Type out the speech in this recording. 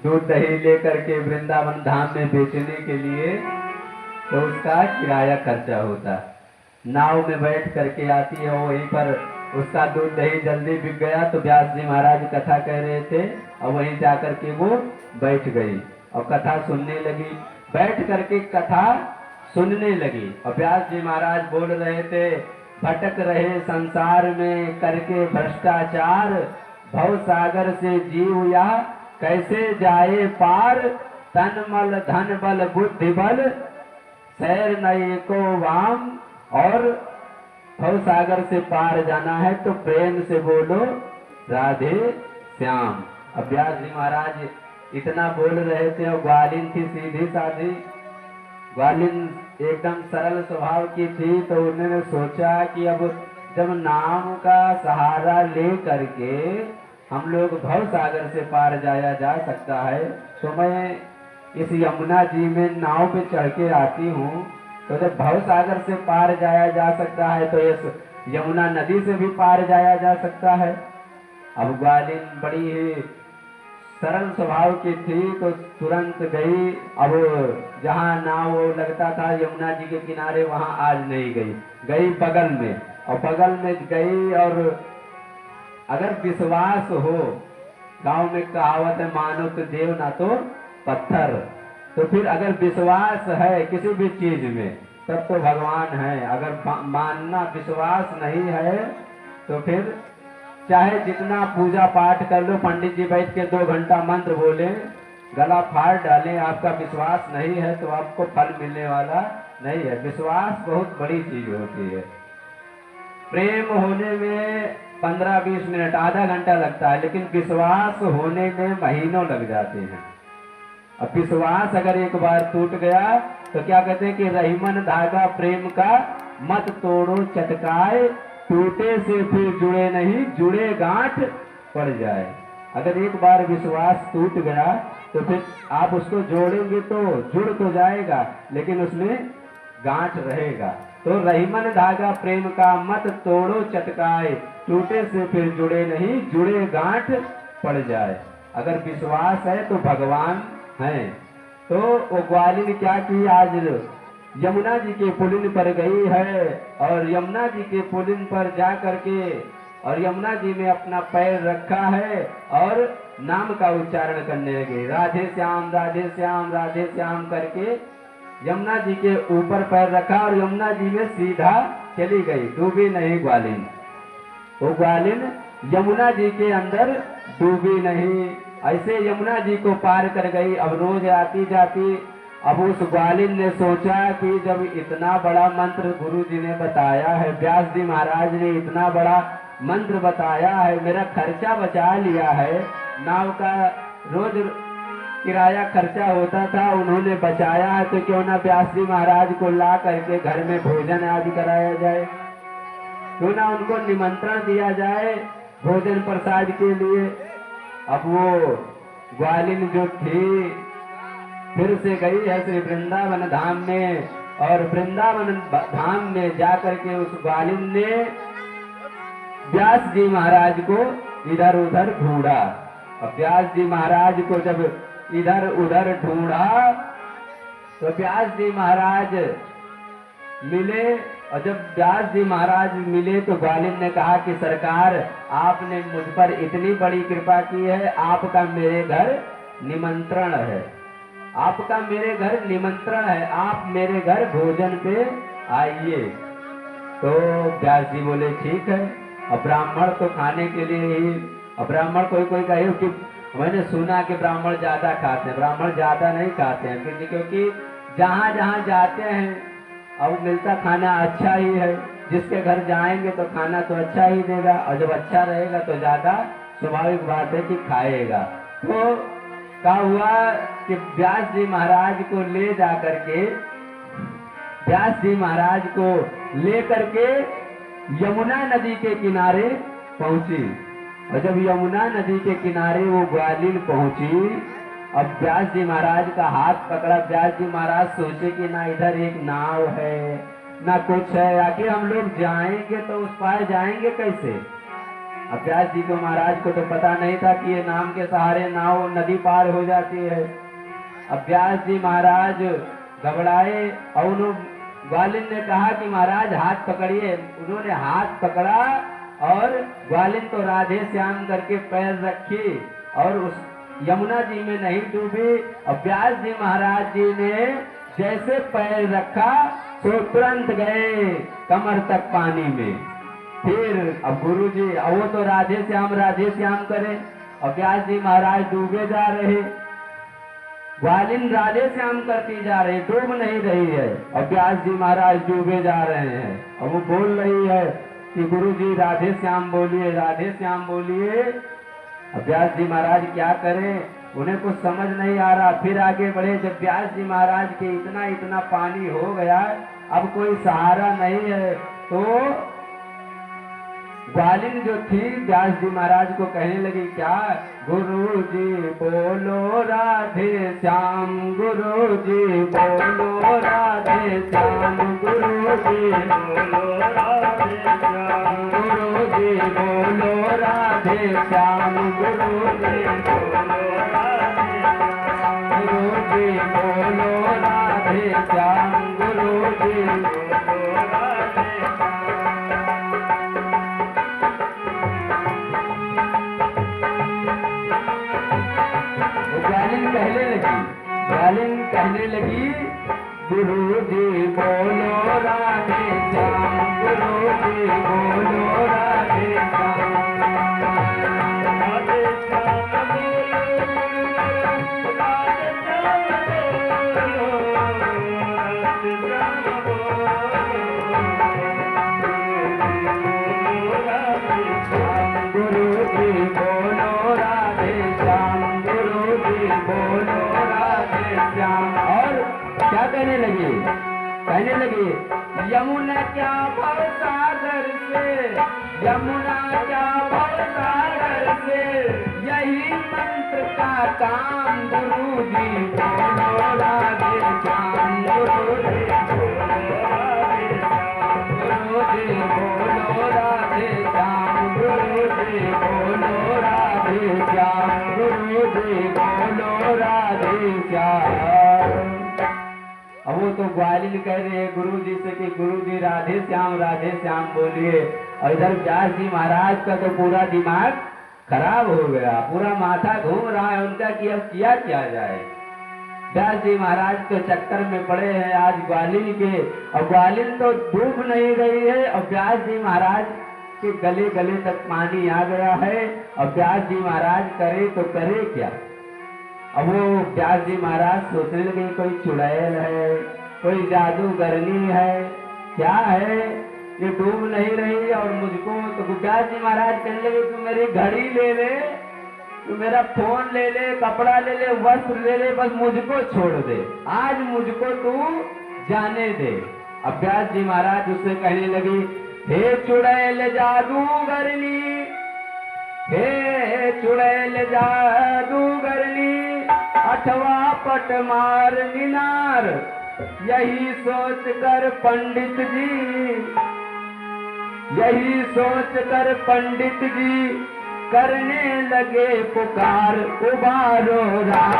दूध दही लेकर के वृंदावन धाम में बेचने के लिए, तो उसका किराया खर्चा होता। नाव में बैठ करके आती है, वहीं पर उसका दूध दही जल्दी बिक गया तो व्यास जी महाराज कथा कह रहे थे और वहीं जाकर के वो बैठ गई और कथा सुनने लगी। बैठ करके कथा सुनने लगी और व्यास जी महाराज बोल रहे थे, भटक रहे संसार में करके भ्रष्टाचार, भव सागर से जीव या कैसे जाए पार, तन मल धन बल बुद्धि बल सैर नए को वाम। और भव सागर से पार जाना है तो प्रेम से बोलो राधे श्याम। अब व्यास जी महाराज इतना बोल रहे थे और ग्वालिन थी सीधी साधी, ग्वालिन एकदम सरल स्वभाव की थी, तो उन्होंने सोचा कि अब जब नाम का सहारा ले करके हम लोग भव सागर से पार जाया जा सकता है, तो मैं इस यमुना जी में नाव पे चढ़ के आती हूँ, तो जब भव सागर से पार जाया जा सकता है तो इस यमुना नदी से भी पार जाया जा सकता है। अब ग्वालिन बड़ी ही सरल स्वभाव की थी तो तुरंत गई। अब जहाँ नाव लगता था यमुना जी के किनारे, वहां आज नहीं गई, गई बगल में, और बगल में गई। और अगर विश्वास हो, गांव में कहावत है मानो तो देव ना तो पत्थर, तो फिर अगर विश्वास है किसी भी चीज में तब तो भगवान है। अगर मानना विश्वास नहीं है तो फिर चाहे जितना पूजा पाठ कर लो, पंडित जी बैठ के 2 घंटा मंत्र बोले, गला फाड़ डालें, आपका विश्वास नहीं है तो आपको फल मिलने वाला नहीं है। विश्वास बहुत बड़ी चीज होती है। प्रेम होने में 15-20 मिनट आधा घंटा लगता है, लेकिन विश्वास होने में महीनों लग जाते हैं। अब विश्वास अगर एक बार टूट गया तो क्या कहते हैं कि रहीमन धागा प्रेम का मत तोड़ो चटकाए, टूटे से फिर जुड़े नहीं, जुड़े गांठ पड़ जाए। अगर एक बार विश्वास टूट गया तो फिर आप उसको जोड़ेंगे तो जुड़ तो जाएगा, लेकिन उसमें गांठ रहेगा। तो रहीमन धागा प्रेम का मत तोड़ो चटकाए, टूटे से फिर जुड़े नहीं, जुड़े गांठ पड़ जाए। अगर विश्वास है तो भगवान है। तो वो ग्वालिन क्या की, आज यमुना जी के पुलिन पर गई है और यमुना जी के पुलिन पर जा करके और यमुना जी में अपना पैर रखा है और नाम का उच्चारण करने लगे, राधे श्याम राधे श्याम राधे श्याम करके यमुना जी के ऊपर पैर रखा और यमुना जी में सीधा चली गई, डूबी नहीं ग्वालिन। वो ग्वालिन यमुना जी के अंदर डूबी नहीं, ऐसे यमुना जी को पार कर गई। अब रोज आती जाती, अब उस ग्वालिन ने सोचा कि जब इतना बड़ा मंत्र गुरु जी ने बताया है, व्यास जी महाराज ने इतना बड़ा मंत्र बताया है, मेरा खर्चा बचा लिया है, नाव का रोज किराया खर्चा होता था उन्होंने बचाया है, तो क्यों ना व्यास जी महाराज को ला करके घर में भोजन आदि कराया जाए, क्यों ना उनको निमंत्रण दिया जाए भोजन प्रसाद के लिए। अब वो ग्वालिन जो थी फिर से गई है श्री वृंदावन धाम में, और वृंदावन धाम में जाकर के उस ग्वालिन ने व्यास जी महाराज को इधर उधर ढूंढा। और व्यास जी महाराज को जब इधर उधर ढूंढा तो व्यास जी महाराज मिले, और जब व्यास जी महाराज मिले तो ग्वालिन ने कहा कि सरकार आपने मुझ पर इतनी बड़ी कृपा की है, आपका मेरे घर निमंत्रण है, आपका मेरे घर निमंत्रण है, आप मेरे घर भोजन पे आइए। तो व्यास जी बोले ठीक है। अब ब्राह्मण तो खाने के लिए ही, अब ब्राह्मण कोई कोई कहे कि मैंने सुना कि ब्राह्मण ज्यादा खाते हैं, ब्राह्मण ज्यादा नहीं खाते हैं, क्योंकि जहाँ जहाँ जाते हैं अब मिलता खाना अच्छा ही है, जिसके घर जाएंगे तो खाना तो अच्छा ही देगा, और जब अच्छा रहेगा तो ज्यादा स्वाभाविक बात है कि खाएगा। तो क्या हुआ कि व्यास जी महाराज को ले जा करके, व्यास जी महाराज को ले करके यमुना नदी के किनारे पहुंची, और जब यमुना नदी के किनारे वो ग्वालिन पहुंची, अब व्यास जी महाराज का हाथ पकड़ा। व्यास जी महाराज सोचे कि ना इधर एक नाव है ना कुछ है, आखिर हम लोग जाएंगे तो उस पार जाएंगे कैसे, अब व्यास जी को महाराज को तो पता नहीं था कि ये नाम के सहारे नाव नदी पार हो जाती है। अब व्यास जी महाराज घबराए और उन्होंने ग्वालिन ने कहा कि महाराज हाथ पकड़िए। उन्होंने हाथ पकड़ा और ग्वालिन तो राधे श्याम करके पैर रखी और उस यमुना जी में नहीं डूबी। और व्यास जी महाराज जी ने जैसे पैर रखा तो तुरंत गए कमर तक पानी में। फिर अब गुरु जी अब वो तो राधे श्याम करे और व्यास जी महाराज डूबे जा रहे। ग्वालिन राधे श्याम करती जा रही, डूब नहीं रही है और व्यास जी महाराज डूबे जा रहे हैं। और वो बोल रही है कि गुरु जी राधे श्याम बोलिए, राधे श्याम बोलिए। अब व्यास जी महाराज क्या करें, उन्हें कुछ समझ नहीं आ रहा। फिर आगे बढ़े। जब व्यास जी महाराज के इतना पानी हो गया, अब कोई सहारा नहीं है, तो ग्वालिन जो थी व्यास जी महाराज को कहने लगी, क्या गुरु जी बोलो राधे श्याम, गुरु जी बोलो राधे श्याम, गुरु जी बोलो राधे श्याम, गुरु जी बोलो राधे श्याम, गुरु जी बोलो राधे श्याम, गुरु जी बोलो राधे श्याम, गुरु जी बोलो राधे श्याम। ग्वालिन कहने लगी गुरु जी बोलो राधे श्याम, गुरु जी बोलो राधे श्याम, राधे श्याम बोलो, राधे श्याम बोलो, राधे श्याम बोलो, गुरु जी बोलो राधे श्याम, गुरु जी बोलो श्याम। और क्या कहने लगी यमुना क्या भव सागर से, यमुना क्या भव सागर से, यही मंत्र का काम, गुरु जी बोलो राधे श्याम, गुरु जी बोलो राधे श्याम, गुरु जी बोलो राधे श्याम, गुरु जी बोलो राधे श्याम, गुरु जी बोलो राधे श्याम। अब वो तो ग्वालिन कह रहे हैं गुरु जी से कि गुरु जी राधे श्याम बोलिए। और इधर व्यास जी महाराज का तो पूरा दिमाग खराब हो गया, पूरा माथा घूम रहा है उनका कि अब किया क्या जाए। व्यास जी महाराज तो चक्कर में पड़े हैं आज ग्वालिन के, और ग्वालिन तो डूब नहीं रही है और व्यास जी महाराज के गले गले तक पानी आ गया है। और व्यास जी महाराज करे तो करे क्या। अब वो व्यास जी महाराज सोचने लगे कोई चुड़ैल है, कोई जादूगरनी है, क्या है, ये डूब नहीं रही और मुझको। तो व्यास जी महाराज कहने लगे तू मेरी घड़ी ले ले, तू मेरा फोन ले ले, कपड़ा ले ले, वस्त्र ले ले, बस मुझको छोड़ दे, आज मुझको तू जाने दे। अब व्यास जी महाराज उससे कहने लगी हे चुड़ैल जादूगरनी, हे चुड़ैल जादूगरनी, अठवा पट मार मीनार, यही सोच कर पंडित जी, यही सोच कर पंडित जी करने लगे पुकार, उबारो राधे